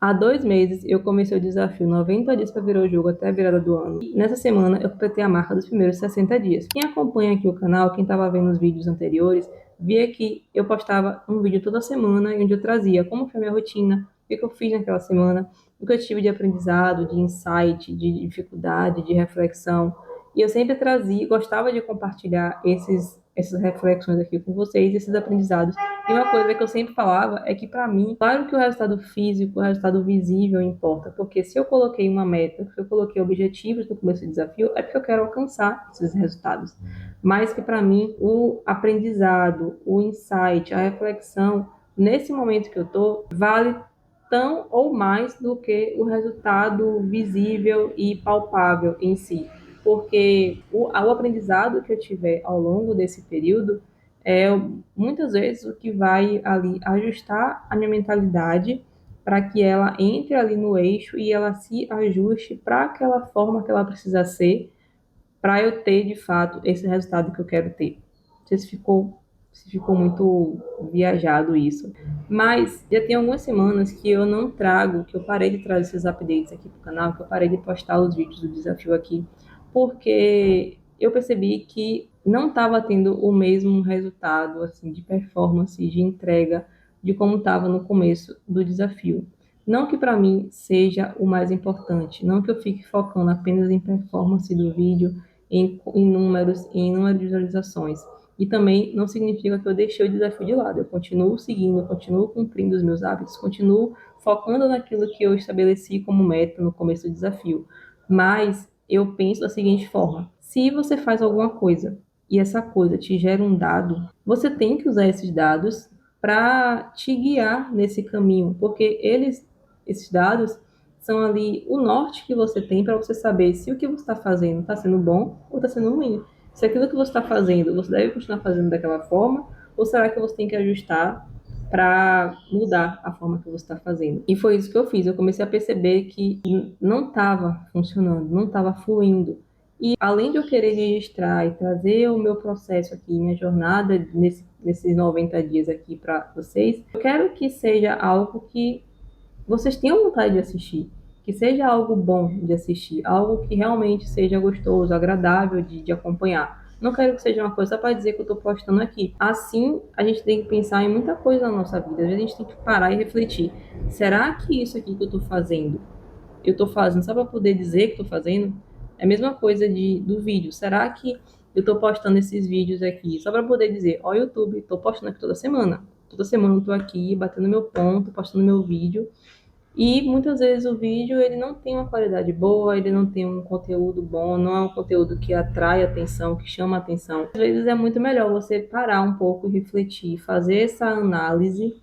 Há 2 meses eu comecei o desafio 90 dias para virar o jogo até a virada do ano. E nessa semana eu completei a marca dos primeiros 60 dias. Quem acompanha aqui o canal, quem estava vendo os vídeos anteriores, via que eu postava um vídeo toda semana onde eu trazia como foi a minha rotina, o que eu fiz naquela semana, o que eu tive de aprendizado, de insight, de dificuldade, de reflexão. E eu sempre trazia, gostava de compartilhar essas reflexões aqui com vocês, esses aprendizados. E uma coisa que eu sempre falava é que, para mim, claro que o resultado físico, o resultado visível importa, porque se eu coloquei uma meta, se eu coloquei objetivos no começo do desafio, é porque eu quero alcançar esses resultados. Mas que, para mim, o aprendizado, o insight, a reflexão, nesse momento que eu estou, vale tão ou mais do que o resultado visível e palpável em si. Porque o aprendizado que eu tiver ao longo desse período é muitas vezes o que vai ali ajustar a minha mentalidade para que ela entre ali no eixo e ela se ajuste para aquela forma que ela precisa ser para eu ter de fato esse resultado que eu quero ter. Não sei se ficou muito viajado isso. Mas já tem algumas semanas que eu não trago, que eu parei de trazer esses updates aqui para o canal, que eu parei de postar os vídeos do desafio aqui, porque eu percebi que não estava tendo o mesmo resultado assim de performance, de entrega, de como estava no começo do desafio. Não que para mim seja o mais importante, não que eu fique focando apenas em performance do vídeo, em números, em número de visualizações. E também não significa que eu deixei o desafio de lado. Eu continuo seguindo, eu continuo cumprindo os meus hábitos, continuo focando naquilo que eu estabeleci como meta no começo do desafio. Mas eu penso da seguinte forma: se você faz alguma coisa e essa coisa te gera um dado, você tem que usar esses dados para te guiar nesse caminho, porque esses dados, são ali o norte que você tem para você saber se o que você está fazendo está sendo bom ou está sendo ruim. Se aquilo que você está fazendo, você deve continuar fazendo daquela forma, ou será que você tem que ajustar para mudar a forma que você está fazendo? E foi isso que eu fiz. Eu comecei a perceber que não estava funcionando, não estava fluindo. E além de eu querer registrar e trazer o meu processo aqui, minha jornada nesses 90 dias aqui para vocês, eu quero que seja algo que vocês tenham vontade de assistir, que seja algo bom de assistir, algo que realmente seja gostoso, agradável de acompanhar. Não quero que seja uma coisa só para dizer que eu estou postando aqui. Assim, a gente tem que pensar em muita coisa na nossa vida. Às vezes a gente tem que parar e refletir. Será que isso aqui que eu estou fazendo, eu estou fazendo só para poder dizer que estou fazendo? É a mesma coisa do vídeo. Será que eu estou postando esses vídeos aqui só para poder dizer, ó, YouTube, estou postando aqui toda semana. Toda semana eu estou aqui batendo meu ponto, postando meu vídeo. E muitas vezes o vídeo ele não tem uma qualidade boa, ele não tem um conteúdo bom, não é um conteúdo que atrai atenção, que chama atenção. Às vezes é muito melhor você parar um pouco e refletir, fazer essa análise,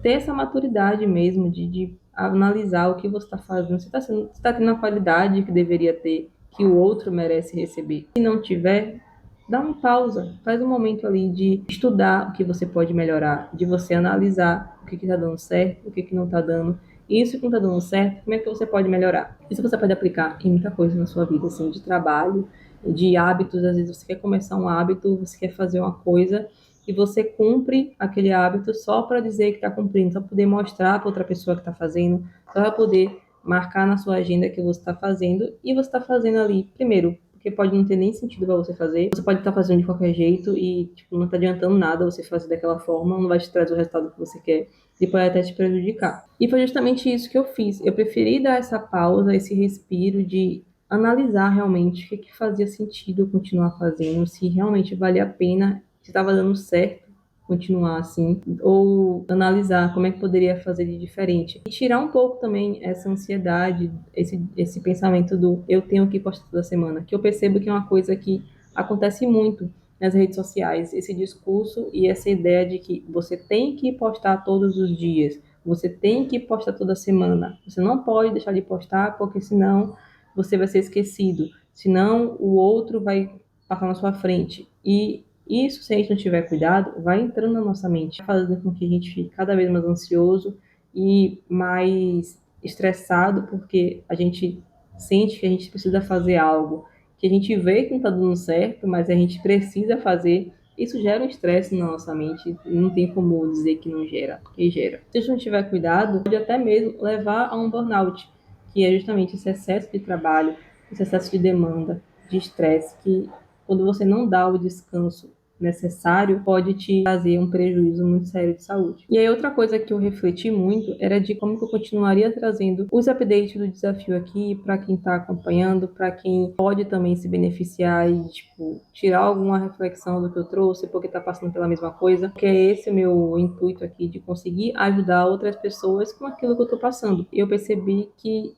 ter essa maturidade mesmo de analisar o que você está fazendo, se está tendo a qualidade que deveria ter, que o outro merece receber. Se não tiver, dá uma pausa, faz um momento ali de estudar o que você pode melhorar, de você analisar o que está dando certo, o que não está dando. E isso que não está dando certo, como é que você pode melhorar? Isso você pode aplicar em muita coisa na sua vida, assim, de trabalho, de hábitos. Às vezes você quer começar um hábito, você quer fazer uma coisa e você cumpre aquele hábito só para dizer que está cumprindo, só para poder mostrar para outra pessoa que está fazendo, só para poder marcar na sua agenda que você está fazendo, e você está fazendo ali, primeiro, porque pode não ter nem sentido para você fazer, você pode estar fazendo de qualquer jeito e tipo, não está adiantando nada você fazer daquela forma, não vai te trazer o resultado que você quer e pode até te prejudicar. E foi justamente isso que eu fiz. Eu preferi dar essa pausa, esse respiro de analisar realmente o que fazia sentido eu continuar fazendo, se realmente valia a pena, se estava dando certo continuar assim, ou analisar como é que poderia fazer de diferente. E tirar um pouco também essa ansiedade, esse pensamento do eu tenho que postar toda semana, que eu percebo que é uma coisa que acontece muito nas redes sociais, esse discurso e essa ideia de que você tem que postar todos os dias, você tem que postar toda semana, você não pode deixar de postar porque senão você vai ser esquecido, senão o outro vai passar na sua frente. E isso, se a gente não tiver cuidado, vai entrando na nossa mente, fazendo com que a gente fique cada vez mais ansioso e mais estressado, porque a gente sente que a gente precisa fazer algo, que a gente vê que não está dando certo, mas a gente precisa fazer isso gera um estresse na nossa mente, não tem como dizer que não gera, porque gera. Se a gente não tiver cuidado, pode até mesmo levar a um burnout, que é justamente esse excesso de trabalho, esse excesso de demanda, de estresse, que quando você não dá o descanso necessário, pode te trazer um prejuízo muito sério de saúde. E aí outra coisa que eu refleti muito era de como que eu continuaria trazendo os updates do desafio aqui para quem está acompanhando, para quem pode também se beneficiar e, tipo, tirar alguma reflexão do que eu trouxe, porque está passando pela mesma coisa, porque é esse o meu intuito aqui, de conseguir ajudar outras pessoas com aquilo que eu estou passando. Eu percebi que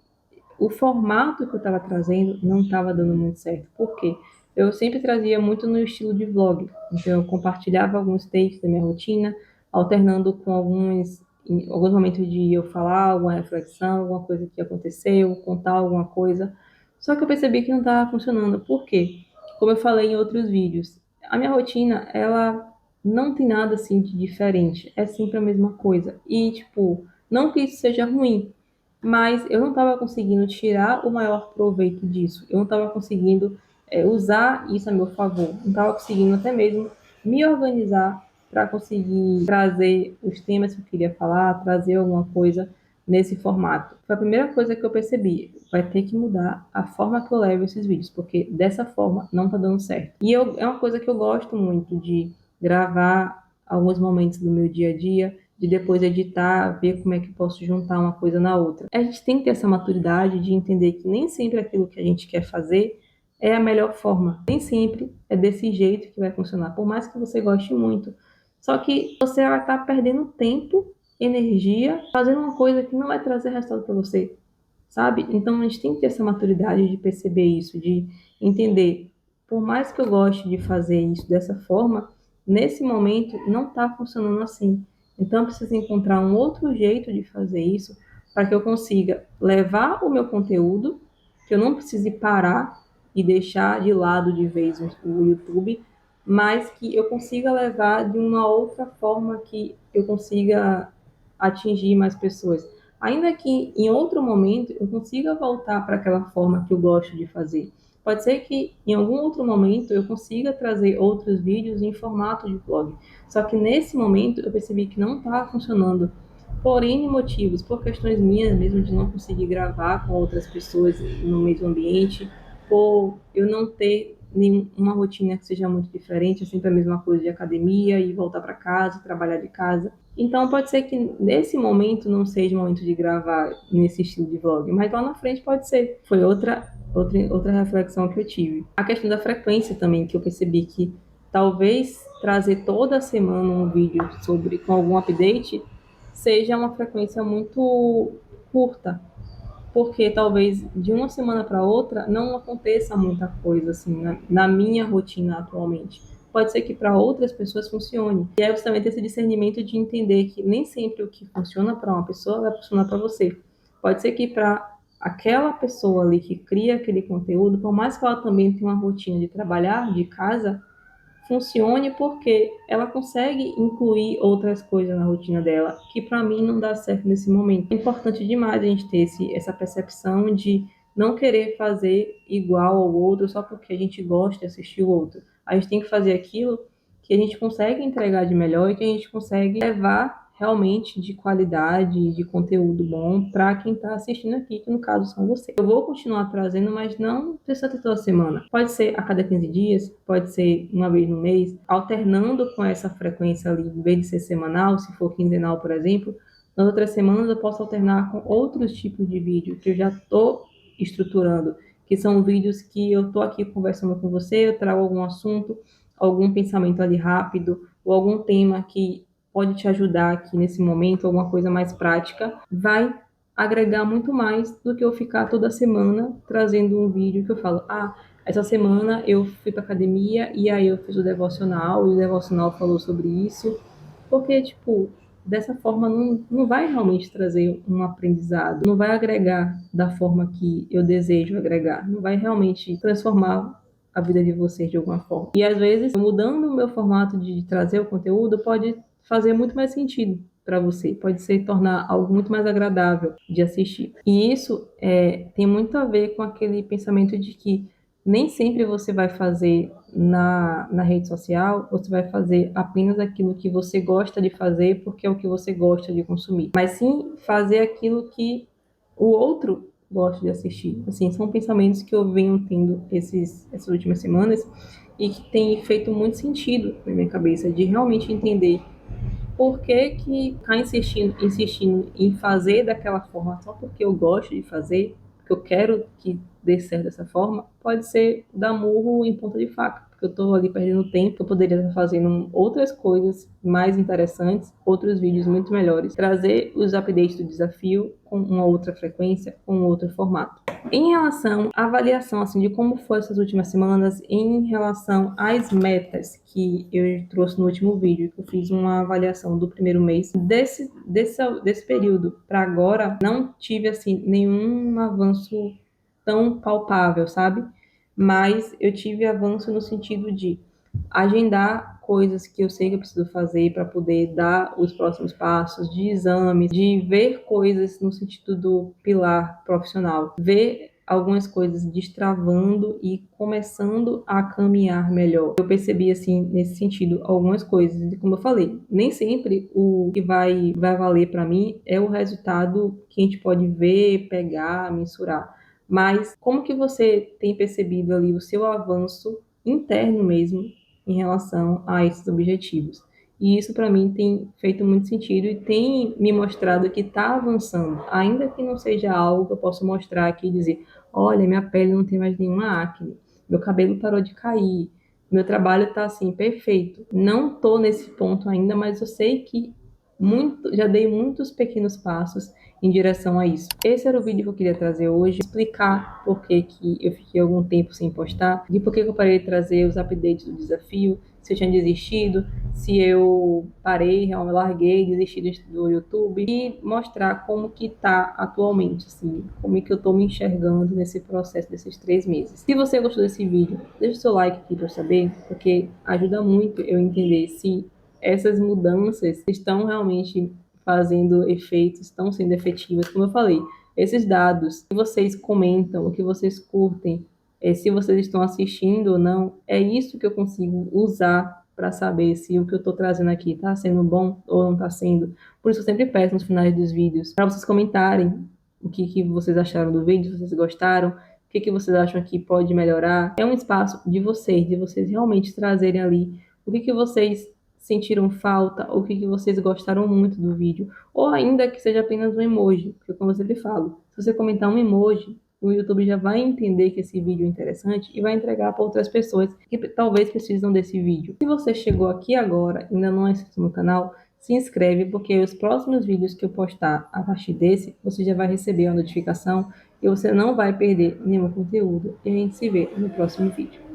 o formato que eu estava trazendo não estava dando muito certo. Por quê? Eu sempre trazia muito no estilo de vlog. Então, eu compartilhava alguns takes da minha rotina, alternando com em alguns momentos de eu falar alguma reflexão, alguma coisa que aconteceu, contar alguma coisa. Só que eu percebi que não estava funcionando. Por quê? Como eu falei em outros vídeos, a minha rotina, ela não tem nada assim de diferente. É sempre a mesma coisa. E, tipo, não que isso seja ruim, mas eu não estava conseguindo tirar o maior proveito disso. Eu não estava conseguindo usar isso a meu favor. Não estava conseguindo até mesmo me organizar para conseguir trazer os temas que eu queria falar, trazer alguma coisa nesse formato. Foi a primeira coisa que eu percebi. Vai ter que mudar a forma que eu levo esses vídeos, porque dessa forma não está dando certo. É uma coisa que eu gosto muito de gravar alguns momentos do meu dia a dia, de depois editar, ver como é que posso juntar uma coisa na outra. A gente tem que ter essa maturidade de entender que nem sempre aquilo que a gente quer fazer é a melhor forma. Nem sempre é desse jeito que vai funcionar, por mais que você goste muito. Só que você vai estar perdendo tempo, energia, fazendo uma coisa que não vai trazer resultado para você, sabe? Então a gente tem que ter essa maturidade de perceber isso, de entender, por mais que eu goste de fazer isso dessa forma, nesse momento não está funcionando assim. Então eu preciso encontrar um outro jeito de fazer isso para que eu consiga levar o meu conteúdo, que eu não precise parar e deixar de lado de vez o YouTube, mas que eu consiga levar de uma outra forma que eu consiga atingir mais pessoas. Ainda que em outro momento eu consiga voltar para aquela forma que eu gosto de fazer. Pode ser que em algum outro momento eu consiga trazer outros vídeos em formato de vlog. Só que nesse momento eu percebi que não estava funcionando por N motivos, por questões minhas mesmo de não conseguir gravar com outras pessoas no mesmo ambiente, por eu não ter nenhuma rotina que seja muito diferente, é sempre a mesma coisa de academia e voltar para casa, trabalhar de casa. Então pode ser que nesse momento não seja o momento de gravar nesse estilo de vlog, mas lá na frente pode ser. Foi outra reflexão que eu tive. A questão da frequência também, que eu percebi que talvez trazer toda semana um vídeo com algum update seja uma frequência muito curta, porque talvez de uma semana para outra não aconteça muita coisa assim na minha rotina atualmente. Pode ser que para outras pessoas funcione. E aí você também tem esse discernimento de entender que nem sempre o que funciona para uma pessoa vai funcionar para você. Pode ser que para aquela pessoa ali que cria aquele conteúdo, por mais que ela também tenha uma rotina de trabalhar de casa, funcione porque ela consegue incluir outras coisas na rotina dela, que para mim não dá certo nesse momento. É importante demais a gente ter essa percepção de não querer fazer igual ao outro só porque a gente gosta de assistir o outro. A gente tem que fazer aquilo que a gente consegue entregar de melhor e que a gente consegue levar realmente de qualidade, de conteúdo bom para quem está assistindo aqui, que no caso são vocês. Eu vou continuar trazendo, mas não precisa ter toda semana. Pode ser a cada 15 dias, pode ser uma vez no mês, alternando com essa frequência ali, em vez de ser semanal, se for quinzenal, por exemplo, nas outras semanas eu posso alternar com outros tipos de vídeo que eu já estou estruturando, que são vídeos que eu estou aqui conversando com você, eu trago algum assunto, algum pensamento ali rápido, ou algum tema que pode te ajudar aqui nesse momento, alguma coisa mais prática, vai agregar muito mais do que eu ficar toda semana trazendo um vídeo que eu falo, essa semana eu fui para academia e aí eu fiz o devocional e o devocional falou sobre isso, porque, tipo, dessa forma não vai realmente trazer um aprendizado, não vai agregar da forma que eu desejo agregar, não vai realmente transformar a vida de vocês de alguma forma. E às vezes, mudando o meu formato de trazer o conteúdo, pode fazer muito mais sentido para você, pode se tornar algo muito mais agradável de assistir. E isso tem muito a ver com aquele pensamento de que nem sempre você vai fazer na rede social, você vai fazer apenas aquilo que você gosta de fazer porque é o que você gosta de consumir, mas sim fazer aquilo que o outro gosta de assistir. Assim, são pensamentos que eu venho tendo essas últimas semanas e que tem feito muito sentido na minha cabeça, de realmente entender por que que tá insistindo em fazer daquela forma só porque eu gosto de fazer, porque eu quero que dê certo dessa forma, pode ser dar murro em ponta de faca, porque eu estou ali perdendo tempo, eu poderia estar fazendo outras coisas mais interessantes, outros vídeos muito melhores, trazer os updates do desafio com uma outra frequência, com um outro formato. Em relação à avaliação assim, de como foi essas últimas semanas, em relação às metas que eu trouxe no último vídeo, que eu fiz uma avaliação do primeiro mês, desse período para agora, não tive assim nenhum avanço tão palpável, sabe? Mas eu tive avanço no sentido de agendar coisas que eu sei que eu preciso fazer para poder dar os próximos passos de exames, de ver coisas no sentido do pilar profissional, ver algumas coisas destravando e começando a caminhar melhor. Eu percebi assim nesse sentido algumas coisas, e como eu falei, nem sempre o que vai valer para mim é o resultado que a gente pode ver, pegar, mensurar. Mas como que você tem percebido ali o seu avanço interno mesmo em relação a esses objetivos? E isso para mim tem feito muito sentido e tem me mostrado que está avançando, ainda que não seja algo que eu possa mostrar aqui e dizer, olha, minha pele não tem mais nenhuma acne, meu cabelo parou de cair, meu trabalho está assim perfeito. Não estou nesse ponto ainda, mas eu sei que já dei muitos pequenos passos em direção a isso. Esse era o vídeo que eu queria trazer hoje, explicar por que que eu fiquei algum tempo sem postar, de por que que eu parei de trazer os updates do desafio, se eu tinha desistido, se eu parei, realmente larguei, desisti do YouTube e mostrar como que tá atualmente, assim, como é que eu tô me enxergando nesse processo desses 3 meses. Se você gostou desse vídeo, deixa o seu like aqui para eu saber, porque ajuda muito eu entender se essas mudanças estão realmente fazendo efeitos, estão sendo efetivas. Como eu falei, esses dados que vocês comentam, o que vocês curtem, se vocês estão assistindo ou não, é isso que eu consigo usar para saber se o que eu estou trazendo aqui está sendo bom ou não está sendo. Por isso eu sempre peço nos finais dos vídeos para vocês comentarem o que vocês acharam do vídeo, se vocês gostaram, o que vocês acham que pode melhorar. É um espaço de vocês realmente trazerem ali o que vocês sentiram falta, ou o que vocês gostaram muito do vídeo, ou ainda que seja apenas um emoji, porque como eu sempre falo, se você comentar um emoji, o YouTube já vai entender que esse vídeo é interessante e vai entregar para outras pessoas que talvez precisam desse vídeo. Se você chegou aqui agora e ainda não é inscrito no canal, se inscreve, porque os próximos vídeos que eu postar a partir desse, você já vai receber a notificação e você não vai perder nenhum conteúdo. E a gente se vê no próximo vídeo.